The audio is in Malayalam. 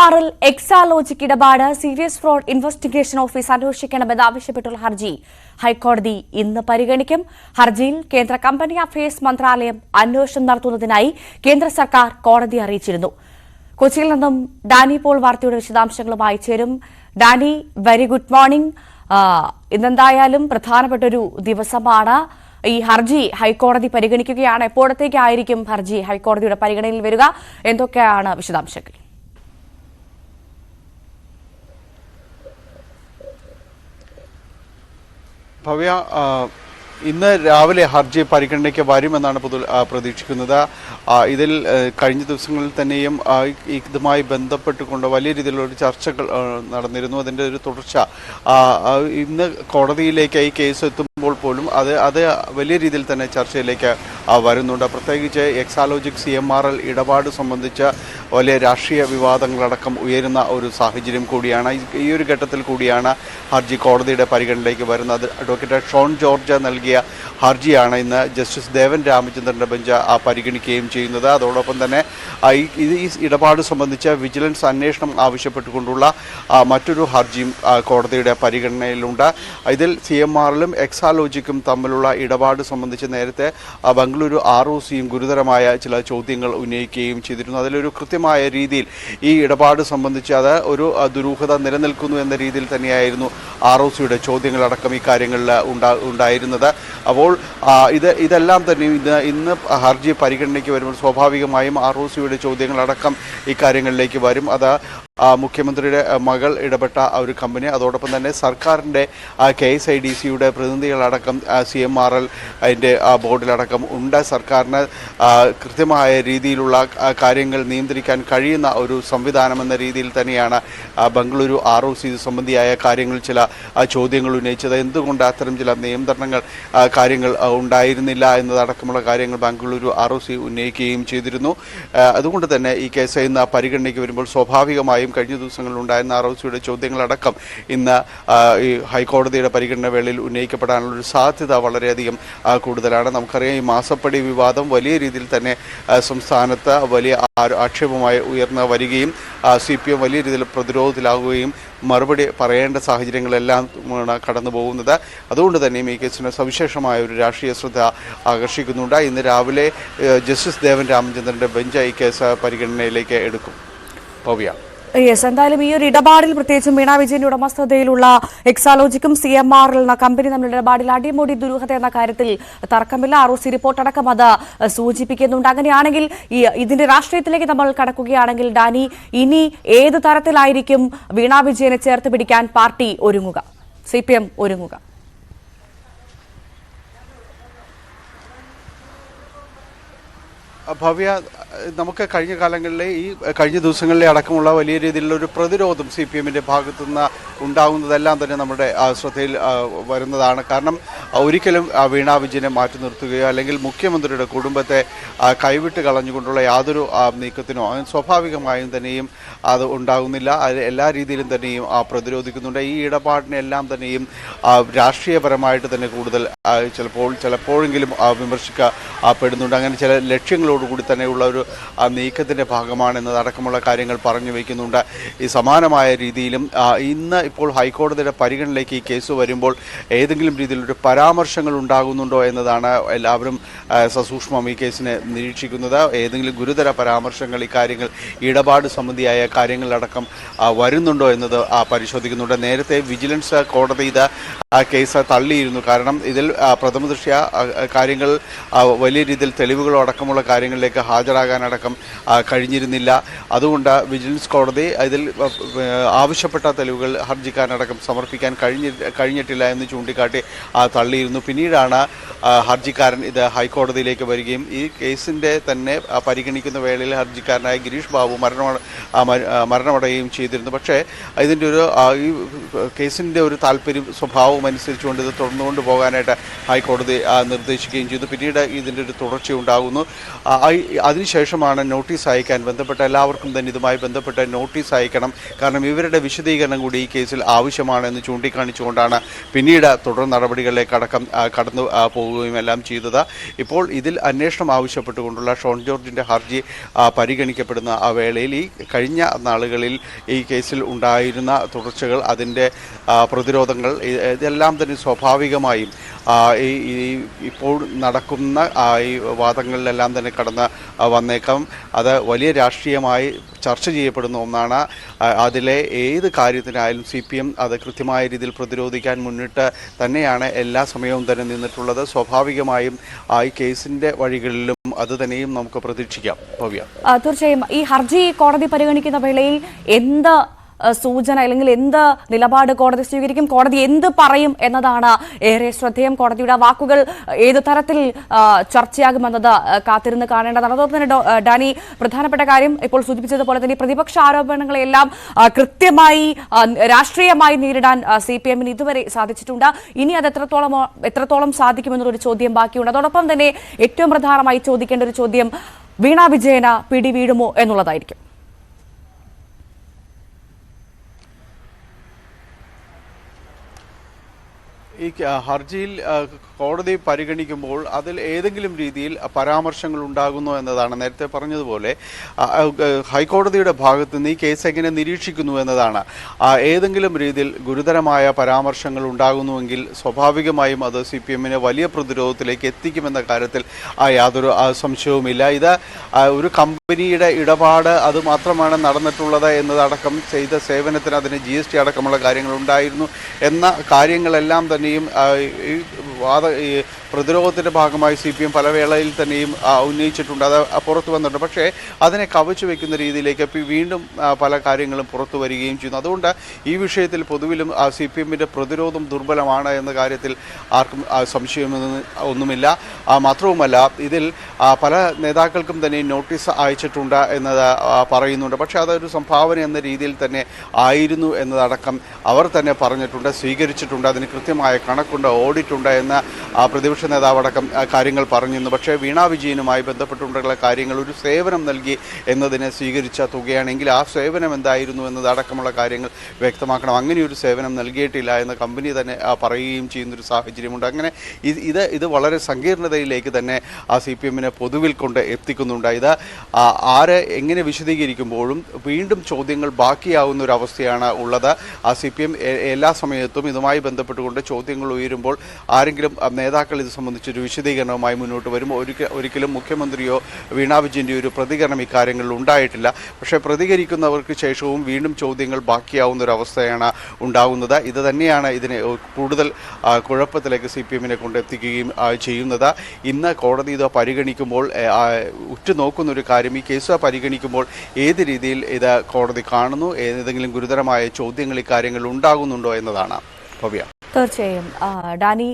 CMRL എക്സാലോജിക് ഇടപാട് സീരിയസ് ഫ്രോഡ് ഇൻവെസ്റ്റിഗേഷൻ ഓഫീസ് അന്വേഷിക്കണമെന്നാവശ്യപ്പെട്ടുള്ള ഹർജി ഹൈക്കോടതി ഇന്ന് പരിഗണിക്കും. ഹർജിയിൽ കേന്ദ്ര കമ്പനി അഫയേഴ്സ് മന്ത്രാലയം അന്വേഷണം നടത്തുന്നതിനായി കേന്ദ്ര സർക്കാർ കോടതിയെ അറിയിച്ചിരുന്നു. കൊച്ചിയിൽ നിന്നും ഡാനി പോൾ വാർത്തയുടെ വിശദാംശങ്ങളുമായി ചേരും. Danny, very good morning. ഇന്നെന്തായാലും പ്രധാനപ്പെട്ടൊരു ദിവസമാണ്. ഈ ഹർജി ഹൈക്കോടതി പരിഗണിക്കുകയാണ്. എപ്പോഴത്തേക്കായിരിക്കും ഹർജി ഹൈക്കോടതിയുടെ പരിഗണനയിൽ വരിക? എന്തൊക്കെയാണ് വിശദാംശങ്ങൾ? ഭവ്യ, ഇന്ന് രാവിലെ ഹർജി പരിഗണനയ്ക്ക് വരുമെന്നാണ് പ്രതീക്ഷിക്കുന്നത്. ഇതിൽ കഴിഞ്ഞ ദിവസങ്ങളിൽ തന്നെയും ഇതുമായി ബന്ധപ്പെട്ടുകൊണ്ട് വലിയ രീതിയിലുള്ള ചർച്ചകൾ നടന്നിരുന്നു. അതിൻ്റെ ഒരു തുടർച്ച ഇന്ന് കോടതിയിലേക്ക് ഈ കേസ് എത്തുമ്പോൾ പോലും അത് വലിയ രീതിയിൽ തന്നെ ചർച്ചയിലേക്ക് വരുന്നുണ്ട്. പ്രത്യേകിച്ച് എക്സാലോജിക് CMRL ഇടപാട് സംബന്ധിച്ച് വലിയ രാഷ്ട്രീയ വിവാദങ്ങളടക്കം ഉയരുന്ന ഒരു സാഹചര്യം കൂടിയാണ്. ഈ ഒരു ഘട്ടത്തിൽ കൂടിയാണ് ഹർജി കോടതിയുടെ പരിഗണനയിലേക്ക് വരുന്നത്. അഡ്വക്കേറ്റ് ഷോൺ ജോർജ് നൽകിയ ഹർജിയാണ് ഇന്ന് ജസ്റ്റിസ് ദേവൻ രാമചന്ദ്രൻ്റെ ബെഞ്ച് പരിഗണിക്കുകയും ചെയ്യുന്നത്. അതോടൊപ്പം തന്നെ ഈ ഇടപാട് സംബന്ധിച്ച് വിജിലൻസ് അന്വേഷണം ആവശ്യപ്പെട്ടുകൊണ്ടുള്ള മറ്റൊരു ഹർജിയും കോടതിയുടെ പരിഗണനയിലുണ്ട്. ഇതിൽ CMRLും എക്സാലോജിക്കും തമ്മിലുള്ള ഇടപാട് സംബന്ധിച്ച് നേരത്തെ ബംഗളൂരു ROCയും ഗുരുതരമായ ചില ചോദ്യങ്ങൾ ഉന്നയിക്കുകയും ചെയ്തിരുന്നു. അതിലൊരു കൃത്യമായ രീതിയിൽ ഈ ഇടപാട് സംബന്ധിച്ച് അത് ഒരു ദുരൂഹത നിലനിൽക്കുന്നു എന്ന രീതിയിൽ തന്നെയായിരുന്നു ROCയുടെ ചോദ്യങ്ങളടക്കം ഈ കാര്യങ്ങളിൽ ഉണ്ടായിരുന്നത്. അപ്പോൾ ഇതെല്ലാം തന്നെ ഇന്ന് ഹർജി പരിഗണനയ്ക്ക് വരുമ്പോൾ സ്വാഭാവികമായും ROCയുടെ ചോദ്യങ്ങളടക്കം ഇക്കാര്യങ്ങളിലേക്ക് വരും. അത് മുഖ്യമന്ത്രിയുടെ മകൾ ഇടപെട്ട ഒരു കമ്പനി, അതോടൊപ്പം തന്നെ സർക്കാരിൻ്റെ KSIDCയുടെ പ്രതിനിധികളടക്കം CMRL അതിൻ്റെ ബോർഡിലടക്കം ഉണ്ട്. സർക്കാരിന് കൃത്യമായ രീതിയിലുള്ള കാര്യങ്ങൾ നിയന്ത്രിക്കാൻ കഴിയുന്ന ഒരു സംവിധാനം എന്ന രീതിയിൽ തന്നെയാണ് ബംഗളൂരു ROC സംബന്ധിയായ കാര്യങ്ങൾ ചില ചോദ്യങ്ങൾ ഉന്നയിച്ചത്. എന്തുകൊണ്ട് അത്തരം ചില നിയന്ത്രണങ്ങൾ കാര്യങ്ങൾ ഉണ്ടായിരുന്നില്ല എന്നതടക്കമുള്ള കാര്യങ്ങൾ ബംഗളൂരു ROC ഉന്നയിക്കുകയും ചെയ്തിരുന്നു. അതുകൊണ്ട് തന്നെ ഈ കേസ് ഇന്ന് പരിഗണനയ്ക്ക് വരുമ്പോൾ സ്വാഭാവികമായും കഴിഞ്ഞ ദിവസങ്ങളിൽ ഉണ്ടായിരുന്ന ROCയുടെ ചോദ്യങ്ങളടക്കം ഇന്ന് ഈ ഹൈക്കോടതിയുടെ പരിഗണന വേളയിൽ ഉന്നയിക്കപ്പെടാനുള്ളൊരു സാധ്യത വളരെയധികം കൂടുതലാണ്. നമുക്കറിയാം, ഈ മാസപ്പടി വിവാദം വലിയ രീതിയിൽ തന്നെ സംസ്ഥാനത്ത് വലിയ ആക്ഷേപമായി ഉയർന്നു വരികയും CPM വലിയ രീതിയിൽ പ്രതിരോധത്തിലാവുകയും മറുപടി പറയേണ്ട സാഹചര്യങ്ങളെല്ലാം കടന്നു പോകുന്നത്. അതുകൊണ്ട് തന്നെയും ഈ കേസിന് സവിശേഷമായ ഒരു രാഷ്ട്രീയ ശ്രദ്ധ ആകർഷിക്കുന്നുണ്ട്. ഇന്ന് രാവിലെ ജസ്റ്റിസ് ദേവൻ രാമചന്ദ്രൻ്റെ ബെഞ്ച് ഈ കേസ് പരിഗണനയിലേക്ക് എടുക്കും. ഭവ്യ, എന്തായാലും ഈ ഒരു ഇടപാടിൽ പ്രത്യേകിച്ചും വീണ വിജയന്റെ ഉടമസ്ഥതയിലുള്ള എക്സാലോജിക്കും CMRL എന്ന കമ്പനി തമ്മിലുള്ള ഇടപാടിൽ അടിമുടി ദുരൂഹത എന്ന കാര്യത്തിൽ തർക്കമില്ല. ROC റിപ്പോർട്ട് അടക്കം അത് സൂചിപ്പിക്കുന്നുണ്ട്. അങ്ങനെയാണെങ്കിൽ ഇതിന്റെ രാഷ്ട്രീയത്തിലേക്ക് നമ്മൾ കടക്കുകയാണെങ്കിൽ ഡാനി, ഇനി ഏത് തരത്തിലായിരിക്കും വീണ വിജയനെ ചേർത്ത് പിടിക്കാൻ പാർട്ടി ഒരുങ്ങുക, CPM ഒരുങ്ങുക? ഭവ്യ, നമുക്ക് കഴിഞ്ഞ കാലങ്ങളിലെ കഴിഞ്ഞ ദിവസങ്ങളിലെ അടക്കമുള്ള വലിയ രീതിയിലുള്ള ഒരു പ്രതിരോധം CPMൻ്റെ ഭാഗത്തുനിന്ന് ഉണ്ടാകുന്നതെല്ലാം തന്നെ നമ്മുടെ ശ്രദ്ധയിൽ വരുന്നതാണ്. കാരണം ഒരിക്കലും വീണ വിജയനെ മാറ്റി നിർത്തുകയോ അല്ലെങ്കിൽ മുഖ്യമന്ത്രിയുടെ കുടുംബത്തെ കൈവിട്ട് കളഞ്ഞുകൊണ്ടുള്ള യാതൊരു നീക്കത്തിനോ സ്വാഭാവികമായും തന്നെയും അത് ഉണ്ടാകുന്നില്ല. അത് എല്ലാ രീതിയിലും തന്നെയും പ്രതിരോധിക്കുന്നുണ്ട്. ഈ ഇടപാടിനെല്ലാം തന്നെയും രാഷ്ട്രീയപരമായിട്ട് തന്നെ കൂടുതൽ ചിലപ്പോഴെങ്കിലും വിമർശിക്കപ്പെടുന്നുണ്ട്. അങ്ങനെ ചില ലക്ഷ്യങ്ങളോടുകൂടി തന്നെയുള്ള ഒരു നീക്കത്തിൻ്റെ ഭാഗമാണെന്നതടക്കമുള്ള കാര്യങ്ങൾ പറഞ്ഞു വയ്ക്കുന്നുണ്ട്. ഈ സമാനമായ രീതിയിലും ഇന്ന് ഇപ്പോൾ ഹൈക്കോടതിയുടെ പരിഗണനയിലേക്ക് ഈ കേസ് വരുമ്പോൾ ഏതെങ്കിലും രീതിയിലൊരു പരാമർശങ്ങൾ ഉണ്ടാകുന്നുണ്ടോ എന്നതാണ് എല്ലാവരും സസൂക്ഷ്മം ഈ കേസിനെ നിരീക്ഷിക്കുന്നത്. ഏതെങ്കിലും ഗുരുതര പരാമർശങ്ങൾ ഇക്കാര്യങ്ങൾ ഇടപാട് സംബന്ധിയായ കാര്യങ്ങളിലടക്കം വരുന്നുണ്ടോ എന്നത് പരിശോധിക്കുന്നുണ്ട്. നേരത്തെ വിജിലൻസ് കോടതി ഇത് കേസ് തള്ളിയിരുന്നു. കാരണം ഇതിൽ പ്രഥമ ദൃഷ്ട്യാ കാര്യങ്ങൾ വലിയ രീതിയിൽ തെളിവുകളോ അടക്കമുള്ള കാര്യങ്ങളിലേക്ക് ഹാജരാകാനടക്കം കഴിഞ്ഞിരുന്നില്ല. അതുകൊണ്ട് വിജിലൻസ് കോടതി ഇതിൽ ആവശ്യപ്പെട്ട തെളിവുകൾ ഹർജിക്കാരനടക്കം സമർപ്പിക്കാൻ കഴിഞ്ഞിട്ടില്ല എന്ന് ചൂണ്ടിക്കാട്ടി തള്ളിയിരുന്നു. പിന്നീടാണ് ഹർജിക്കാരൻ ഇത് ഹൈക്കോടതിയിലേക്ക് വരികയും ഈ കേസിൻ്റെ തന്നെ പരിഗണിക്കുന്ന വേളയിൽ ഹർജിക്കാരനായ ഗിരീഷ് ബാബു മരണമടയുകയും ചെയ്തിരുന്നു. പക്ഷേ ഇതിൻ്റെ ഈ കേസിൻ്റെ ഒരു താല്പര്യം സ്വഭാവം അനുസരിച്ചുകൊണ്ട് ഇത് തുടർന്നുകൊണ്ട് പോകാനായിട്ട് ഹൈക്കോടതി നിർദ്ദേശിക്കുകയും ചെയ്തു. പിന്നീട് ഇതിൻ്റെ ഒരു തുടർച്ചയുണ്ടാകുന്നു. അതിനുശേഷമാണ് നോട്ടീസ് അയക്കാൻ ബന്ധപ്പെട്ട എല്ലാവർക്കും തന്നെ ഇതുമായി ബന്ധപ്പെട്ട നോട്ടീസ് അയക്കണം. കാരണം ഇവരുടെ വിശദീകരണം കൂടി ഈ കേസിൽ ആവശ്യമാണെന്ന് ചൂണ്ടിക്കാണിച്ചുകൊണ്ടാണ് പിന്നീട് തുടർ നടപടികളിലേക്ക് കടന്നു പോവുകയും എല്ലാം ചെയ്തത്. ഇപ്പോൾ ഇതിൽ അന്വേഷണം ആവശ്യപ്പെട്ടുകൊണ്ടുള്ള ഷോൺ ജോർജിൻ്റെ ഹർജി പരിഗണിക്കപ്പെടുന്ന ആ വേളയിൽ ഈ കഴിഞ്ഞ നാളുകളിൽ ഈ കേസിൽ ഉണ്ടായിരുന്ന തുടർച്ചകൾ, അതിൻ്റെ പ്രതിരോധങ്ങൾ, ഇതെല്ലാം തന്നെ സ്വാഭാവികമായും ഇപ്പോൾ നടക്കുന്ന ഈ വാദങ്ങളിലെല്ലാം തന്നെ കടന്ന് വന്നേക്കാം. അത് വലിയ രാഷ്ട്രീയമായി ചർച്ച ചെയ്യപ്പെടുന്ന ഒന്നാണ്. അതിലെ ഏത് കാര്യത്തിനായാലും CPM അത് കൃത്യമായ രീതിയിൽ പ്രതിരോധിക്കാൻ മുന്നിട്ട് തന്നെയാണ് എല്ലാ സമയവും തന്നെ നിന്നിട്ടുള്ളത്. സ്വാഭാവികമായും ഈ കേസിൻ്റെ വഴികളിലും അത് തന്നെയും നമുക്ക് പ്രതീക്ഷിക്കാം. ഭവ്യ, തീർച്ചയായും ഈ ഹർജി കോടതി പരിഗണിക്കുന്ന വേളയിൽ എന്ത് സൂചന അല്ലെങ്കിൽ എന്ത് നിലപാട് കോടതി സ്വീകരിക്കും, കോടതി എന്ത് പറയും എന്നതാണ് ഏറെ ശ്രദ്ധേയം. കോടതിയുടെ വാക്കുകൾ ഏത് തരത്തിൽ ചർച്ചയാകുമെന്നത് കാത്തിരുന്ന് കാണേണ്ടതാണ്. അതോടൊപ്പം തന്നെ ഡാനി, പ്രധാനപ്പെട്ട കാര്യം ഇപ്പോൾ സൂചിപ്പിച്ചതുപോലെ തന്നെ പ്രതിപക്ഷ ആരോപണങ്ങളെല്ലാം കൃത്യമായി രാഷ്ട്രീയമായി നേരിടാൻ CPM-ന് ഇതുവരെ സാധിച്ചിട്ടുണ്ട്. ഇനി അത് എത്രത്തോളം സാധിക്കുമെന്നൊരു ചോദ്യം ബാക്കിയുണ്ട്. അതോടൊപ്പം തന്നെ ഏറ്റവും പ്രധാനമായി ചോദിക്കേണ്ട ഒരു ചോദ്യം വീണ വിജയന് പിടിവീഴുമോ എന്നുള്ളതായിരിക്കും. ഈ ഹർജിയിൽ കോടതി പരിഗണിക്കുമ്പോൾ അതിൽ ഏതെങ്കിലും രീതിയിൽ പരാമർശങ്ങൾ ഉണ്ടാകുന്നു എന്നതാണ്. നേരത്തെ പറഞ്ഞതുപോലെ ഹൈക്കോടതിയുടെ ഭാഗത്ത് നിന്ന് ഈ കേസ് എങ്ങനെ നിരീക്ഷിക്കുന്നു എന്നതാണ്. ഏതെങ്കിലും രീതിയിൽ ഗുരുതരമായ പരാമർശങ്ങൾ ഉണ്ടാകുന്നുവെങ്കിൽ സ്വാഭാവികമായും അത് CPM-നെ വലിയ പ്രതിരോധത്തിലേക്ക് എത്തിക്കുമെന്ന കാര്യത്തിൽ യാതൊരു സംശയവുമില്ല. ഇത് ഒരു കമ്പനിയുടെ ഇടപാട് അത് മാത്രമാണ് നടന്നിട്ടുള്ളത് എന്നതടക്കം ചെയ്ത സേവനത്തിന് അതിന് GST അടക്കമുള്ള കാര്യങ്ങൾ ഉണ്ടായിരുന്നു എന്ന കാര്യങ്ങളെല്ലാം തന്നെയും ഈ പ്രതിരോധത്തിൻ്റെ ഭാഗമായി CPM പല വേളയിൽ തന്നെയും ഉന്നയിച്ചിട്ടുണ്ട്. അത് പുറത്തു വന്നിട്ടുണ്ട്. പക്ഷേ അതിനെ കവച്ചു വയ്ക്കുന്ന രീതിയിലേക്ക് വീണ്ടും പല കാര്യങ്ങളും പുറത്തു വരികയും ചെയ്യുന്നു. അതുകൊണ്ട് ഈ വിഷയത്തിൽ പൊതുവിലും CPM-ൻ്റെ പ്രതിരോധം ദുർബലമാണ് എന്ന കാര്യത്തിൽ ആർക്കും സംശയമൊന്നുമില്ല. മാത്രവുമല്ല, ഇതിൽ പല നേതാക്കൾക്കും തന്നെ നോട്ടീസ് അയച്ചിട്ടുണ്ട് എന്നത് പറയുന്നുണ്ട്. പക്ഷേ അതൊരു സംഭാവന എന്ന രീതിയിൽ തന്നെ ആയിരുന്നു എന്നതടക്കം അവർ തന്നെ പറഞ്ഞിട്ടുണ്ട്, സ്വീകരിച്ചിട്ടുണ്ട്. അതിന് കൃത്യമായ കണക്കുണ്ട്, ഓഡിറ്റുണ്ട് എന്ന് പ്രതിപക്ഷ നേതാവടക്കം കാര്യങ്ങൾ പറഞ്ഞിരുന്നു. പക്ഷേ വീണ വിജയനുമായി ബന്ധപ്പെട്ടുള്ള കാര്യങ്ങൾ ഒരു സേവനം നൽകി എന്നതിനെ സ്വീകരിച്ച തുകയാണെങ്കിൽ ആ സേവനം എന്തായിരുന്നു എന്നതടക്കമുള്ള കാര്യങ്ങൾ വ്യക്തമാക്കണം. അങ്ങനെയൊരു സേവനം നൽകിയിട്ടില്ല എന്ന് കമ്പനി തന്നെ പറയുകയും ചെയ്യുന്നൊരു സാഹചര്യമുണ്ട്. അങ്ങനെ ഇത് വളരെ സങ്കീർണതയിലേക്ക് തന്നെ CPM-നെ പൊതുവിൽ കൊണ്ട് എത്തിക്കുന്നുണ്ട്. ഇത് ആരെ എങ്ങനെ വിശദീകരിക്കുമ്പോഴും വീണ്ടും ചോദ്യങ്ങൾ ബാക്കിയാവുന്ന ഒരു അവസ്ഥയാണ് ഉള്ളത്. CPM എല്ലാ സമയത്തും ഇതുമായി ബന്ധപ്പെട്ടുകൊണ്ട് ചോദ്യങ്ങൾ ഉയരുമ്പോൾ ആരെങ്കിലും നേതാക്കൾ ഇത് സംബന്ധിച്ചൊരു വിശദീകരണവുമായി മുന്നോട്ട് വരും. ഒരിക്കലും മുഖ്യമന്ത്രിയോ വീണ വിജയൻ്റെയോ ഒരു പ്രതികരണം ഇക്കാര്യങ്ങളിൽ ഉണ്ടായിട്ടില്ല. പക്ഷേ പ്രതികരിക്കുന്നവർക്ക് ശേഷവും വീണ്ടും ചോദ്യങ്ങൾ ബാക്കിയാവുന്ന ഒരു അവസ്ഥയാണ് ഉണ്ടാകുന്നത്. ഇത് തന്നെയാണ് ഇതിനെ കൂടുതൽ കുഴപ്പത്തിലേക്ക് CPM-നെ കൊണ്ടെത്തിക്കുകയും ചെയ്യുന്നത്. ഇന്ന് കോടതി ഇത് പരിഗണിക്കുമ്പോൾ ഉറ്റുനോക്കുന്നൊരു കാര്യം, ഈ കേസ് പരിഗണിക്കുമ്പോൾ ഏത് രീതിയിൽ ഇത് കോടതി കാണുന്നു, ഏതെങ്കിലും ഗുരുതരമായ ചോദ്യങ്ങൾ ഇക്കാര്യങ്ങൾ ഉണ്ടാകുന്നുണ്ടോ എന്നതാണ്. ഭവ്യ, തീർച്ചയായും ഡാനി